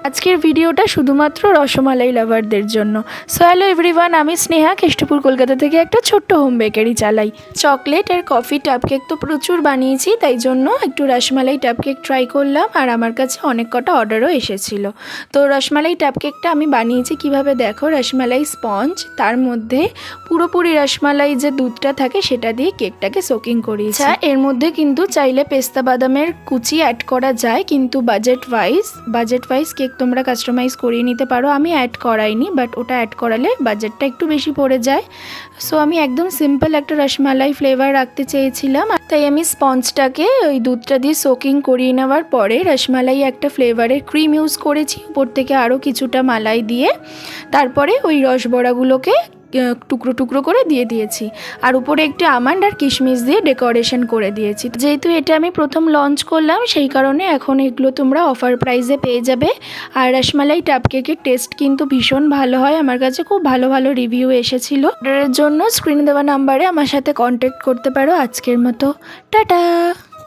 আজকের ভিডিওটা শুধুমাত্র রসমালাই লাভারদের জন্য। সো হ্যালো এভরিওয়ান, আমি স্নেহা কেষ্টপুর কলকাতা থেকে একটা ছোট্ট হোম বেকারি চালাই। চকলেট আর কফি টাপ কেক তো প্রচুর বানিয়েছি, তাই জন্য একটু রসমালাই টাপ কেক ট্রাই করলাম। আর আমার কাছে অনেক কটা অর্ডারও এসেছিল। তো রসমালাই টাপ কেকটা আমি বানিয়েছি কিভাবে দেখো। রসমালাই স্পঞ্জ, তার মধ্যে পুরোপুরি রসমালাই যে দুধটা থাকে সেটা দিয়ে কেকটাকে সোকিং করিয়েছি। এর মধ্যে কিন্তু চাইলে পেস্তা বাদামের কুচি অ্যাড করা যায়, কিন্তু বাজেট ওয়াইজ কেক তোমরা কাস্টমাইজ করিয়ে নিতে পারো। আমি অ্যাড করাইনি, বাট ওটা অ্যাড করালে বাজেটটা একটু বেশি পড়ে যায়। সো আমি একদম সিম্পল একটা রসমালাই ফ্লেভার রাখতে চেয়েছিলাম, তাই আমি স্পঞ্জটাকে ওই দুধটা দিয়ে সোকিং করিয়ে নেওয়ার পরে রসমালাই একটা ফ্লেভারের ক্রিম ইউজ করেছি, উপর থেকে আরও কিছুটা মালাই দিয়ে তারপরে ওই রসবড়াগুলোকে টুকরো টুকরো করে দিয়ে দিয়েছি। আর উপরে একটু আমন্ড আর কিশমিশ দিয়ে ডেকোরেশন করে দিয়েছি। যেহেতু এটা আমি প্রথম লঞ্চ করলাম, সেই কারণে এখন এগুলো তোমরা অফার প্রাইসে পেয়ে যাবে। আর রসমালাই টাপ কেকের টেস্ট কিন্তু ভীষণ ভালো হয়, আমার কাছে খুব ভালো ভালো রিভিউ এসেছিল। অর্ডারের জন্য স্ক্রিনে দেওয়া নাম্বারে আমার সাথে কন্ট্যাক্ট করতে পারো। আজকের মতো টাটা।